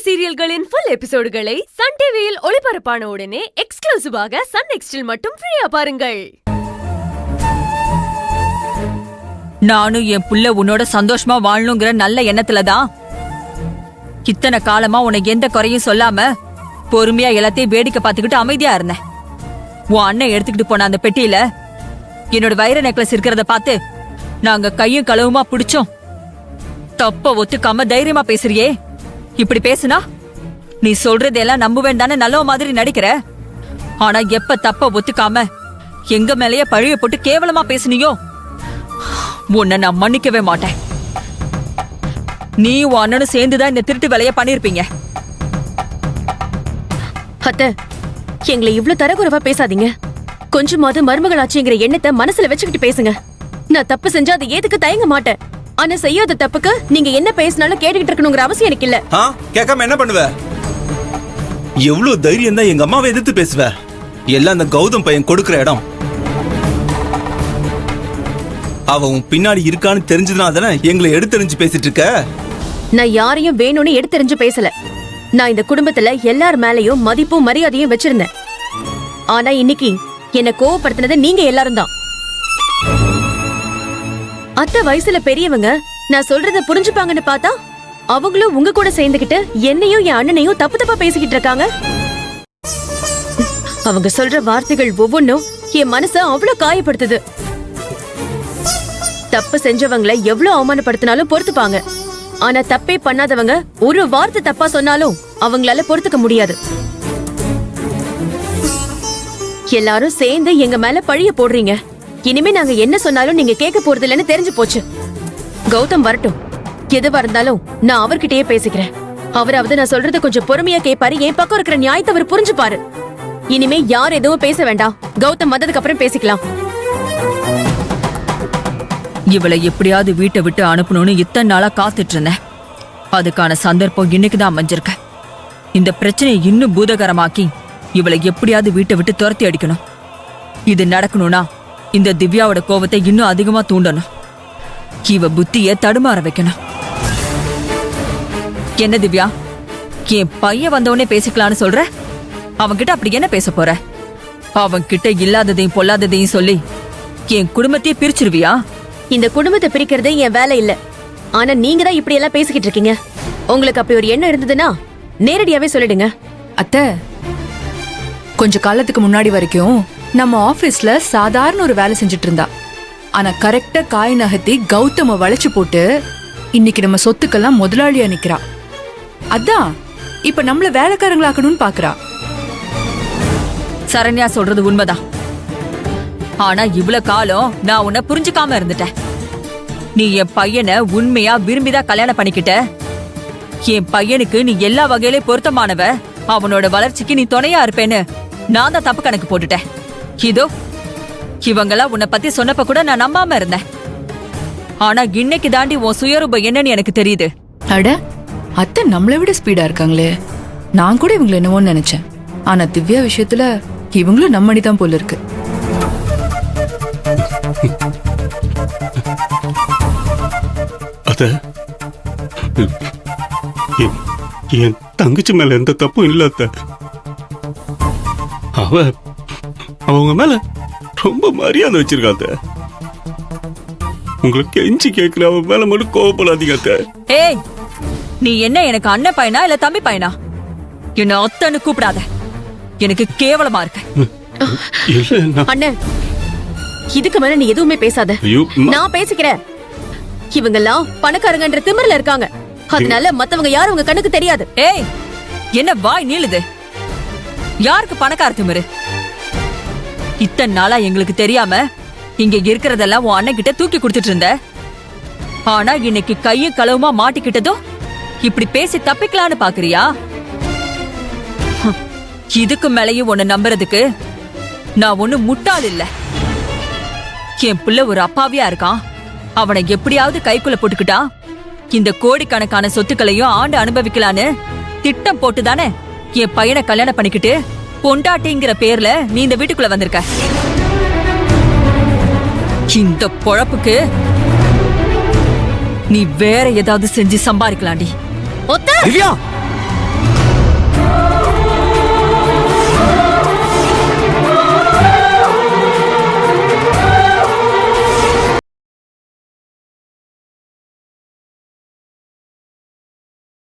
சீரியல்களின் full எபிசோடுகளை Sun டிவியில் ஒளிபரப்பான உடனே எக்ஸ்க்ளூசிவாக சன் நெக்ஸ்டில் மட்டும் ஃப்ரீயா பாருங்கள். நானும் என் புள்ள உன்னோட சந்தோஷமா வாழணுங்கிற நல்ல எண்ணத்துலதான் இத்தனை காலமா உனக்கு எந்த குறையும் சொல்லாம பொறுமையா எல்லாத்தையும் வேடிக்கை பார்த்துக்கிட்டு அமைதியா இருந்தேன். உன் அண்ணன் எடுத்துக்கிட்டு போன அந்த பெட்டியில என்னோட வைர நெக்லஸ் இருக்கிறத பார்த்து நாங்க கையும் களவுமா பிடிச்சோம். தப்ப ஒத்துக்காம தைரியமா பேசுறியே, இப்படி பேசுனா நீ சொல்றதெல்லாம் நம்புவேன் தானே நல்ல மாதிரி நடிக்கிற. ஆனா எப்ப தப்ப ஒத்துக்காம எங்க மேலேயே பழிய போட்டு கேவலமா பேசுனியோ உன்னை நான் மன்னிக்கவே மாட்டேன். நீ உன் அண்ணனும் சேர்ந்துதான் இந்த திருட்டு வேலைய பண்ணிருப்பீங்க. அத்தை, எங்களை இவ்ளோ தரக்குறைவா பேசாதீங்க. கொஞ்சமாவது மருமகளாச்சுங்கிற எண்ணத்தை மனசுல வச்சுக்கிட்டு பேசுங்க. நான் தப்பு செஞ்சா அதை ஏத்துக்க தயங்க மாட்டேன். ஆனா செய்யாத தப்புக்கு நீங்க என்ன பேசினாலும் கேட்டுக்கிட்டு இருக்கணுங்கிற அவசியம் எனக்கு இல்ல. கேட்காம என்ன பண்ணுவ? எவ்வளவு தைரியம் தான் எங்க அம்மாவை எதிர்த்து பேசுவ? எல்லாம் அந்த கௌதம் பையன் கொடுக்கிற இடம். அவ உன் பின்னாடி இருக்கான்னு தெரிஞ்சதுனால தானே எங்களை எடுத்தறிஞ்சு பேசிட்டு இருக்க. நான் யாரையும் வேணும்னு எடுத்தறிஞ்சு பேசல. நான் இந்த குடும்பத்துல எல்லார் மேலயும் மதிப்பும் மரியாதையும் வச்சிருந்தேன். ஆனா இன்னைக்கு என்ன கோவப்படுத்தினது நீங்க எல்லாரும் தான். அத்தை வயசுல பெரியவங்க, நான் சொல்றத புரிஞ்சுப்பாங்கன்னு பார்த்தா அவங்களும் உங்க கூட சேர்ந்துகிட்டு என்னையும் என் அண்ணனையும் தப்பு தப்பா பேசிக்கிட்டு இருக்காங்க. அவங்க சொல்ற வார்த்தைகள் ஒவ்வொன்னும் என் மனச அவ்வளவு காயப்படுத்துது. தப்பு செஞ்சவங்களை எவ்வளவு அவமானப்படுத்தினாலும் பொறுத்துப்பாங்க. ஆனா தப்பே பண்ணாதவங்க ஒரு வார்த்தை தப்பா சொன்னாலும் அவங்களால பொறுத்துக்க முடியாது. எல்லாரும் சேர்ந்து எங்க மேல பழிய போடுறீங்க. இனிமே நாங்க என்ன சொன்னாலும் நீங்க கேட்க போறது இல்லைன்னு தெரிஞ்சு போச்சு. கௌதம் வரட்டும், எதுவா இருந்தாலும் நான் அவர்கிட்டயே பேசிக்கிறேன். அவராவது நான் சொல்றது கொஞ்சம் பொறுமையா கேட்பாரு. என் பக்கம் இருக்கிற நியாயத்தை அவர் புரிஞ்சுப்பாரு. இனிமே யார் எதுவும் பேச வேண்டாம். கௌதம் வந்ததுக்கு அப்புறம் பேசிக்கலாம். இவளை எப்படியாவது வீட்டை விட்டு அனுப்பணும்னு இத்தனை நாளா காத்துட்டு இருந்தேன். அதுக்கான சந்தர்ப்பம் இன்னைக்குதான் அமைஞ்சிருக்க. இந்த பிரச்சனையை இன்னும் பூதகரமாக்கி இவளை எப்படியாவது வீட்டை விட்டு துரத்தி அடிக்கணும். இது நடக்கணும்னா இந்த திவ்யாவோட கோபத்தை இன்னும் அதிகமா தூண்டணும். இவ புத்திய தடுமாற வைக்கணும். என்ன திவ்யா, என் பையன் வந்தவனே பேசிக்கலான்னு சொல்ற? அவன்கிட்ட அப்படி என்ன பேச போற? அவன்கிட்ட இல்லாததையும் பொல்லாததையும் சொல்லி என் குடும்பத்தையே பிரிச்சிருவியா? இந்த குடும்பத்தை பிரிக்கிறதே என் வேலை இல்ல. ஆனா நீங்க தான் இப்படி எல்லாம் பேசிக்கிட்டு இருக்கீங்க. உங்களுக்கு அப்படி ஒரு எண்ணம் இருந்ததுன்னா நேரடியாவே சொல்லிடுங்க. அத்தை, கொஞ்ச காலத்துக்கு முன்னாடி வரைக்கும் நம்ம ஆபீஸ்ல சாதாரண ஒரு வேலை செஞ்சுட்டு இருந்தா. ஆனா கரெக்டா காய் நகர்த்தி கௌதம வளைச்சு போட்டு இன்னைக்கு நம்ம சொத்துக்கெல்லாம் முதலாளியா நிக்கிறா. அதான் இப்ப நம்மள வேலைக்காரங்களாக்கணும்னு பாக்குறா. சரண்யா சொல்றது உண்மைதான். ஆனா இவ்வளவு காலம் நான் உன்னை புரிஞ்சுக்காம இருந்துட்டேன். நீ என் பையனை உண்மையா விரும்பிதான் கல்யாணம் பண்ணிக்கிட்ட. என் பையனுக்கு நீ எல்லா வகையிலும் பொருத்தமானவ, அவனோட வளர்ச்சிக்கு நீ துணையா இருப்பேன்னு நான் தான் தப்பு கணக்கு போட்டுட்டேன். இதோ இவங்களா உன்னை பத்தி சொன்னப்ப கூட நான் நம்பாம இருந்தேன். ஆனா இன்னைக்கு தாண்டி உன் சுயரூபம் என்னன்னு எனக்கு தெரியுது. அட, அத்தை நம்மளை விட ஸ்பீடா இருக்காங்களே. நான் கூட இவங்களை என்னவோன்னு நினைச்சேன். ஆனா திவ்யா விஷயத்துல இவங்களும் நம்மடிதான் போல இருக்கு. அத என் தங்கச்சி மேல எந்த தப்பும் இல்ல. அவங்க மேல ரொம்ப மரியாதை வச்சிருக்காத. உங்களுக்கு கெஞ்சி கேட்கல, அவன் மேல மட்டும் கோவப்படாதீங்க. ஏய், நீ என்ன எனக்கு அண்ணன் பையனா இல்ல தம்பி பையனா? என்ன அத்தன்னு கூப்பிடாத, எனக்கு கேவலமா இருக்கு. அண்ணன், இதுக்கு மேல நீ எதுவுமே பேசாத. நான் பேசிக்கிறேன். இவங்கெல்லாம் பணக்காரங்கன்ற திமிர்ல இருக்காங்க. அதனால மத்தவங்க யாரும் உங்க கண்ணுக்கு தெரியாது. ஏய், என்ன வாய் நீளுது? யாருக்கு பணக்கார திமிரு? இத்தனை நாளா எங்களுக்கு தெரியாம இங்க இருக்கிறதெல்லாம் உன் அண்ணன் கிட்ட தூக்கி கொடுத்துட்டு இருந்த. ஆனா இன்னைக்கு கையும் களவுமா மாட்டிக்கிட்டதும் இப்படி பேசி தப்பிக்கலான்னு பாக்குறியா? இதுக்கு மேலையும் உன்னை நம்புறதுக்கு நான் ஒண்ணு முட்டாள் இல்ல. என் புள்ள ஒரு அப்பாவியா இருக்கான். அவனை எப்படியாவது கைக்குள்ள போட்டுக்கிட்டா இந்த கோடிக்கணக்கான சொத்துக்களையும் ஆண்டு அனுபவிக்கலான்னு திட்டம் போட்டுதானே என் பையனை கல்யாணம் பண்ணிக்கிட்டு பொண்டாட்டிங்கிற பேர்ல நீ இந்த வீட்டுக்குள்ள வந்திருக்க. இந்த பொழப்புக்கு நீ வேற ஏதாவது செஞ்சு சம்பாதிக்கலாண்டி. திவ்யா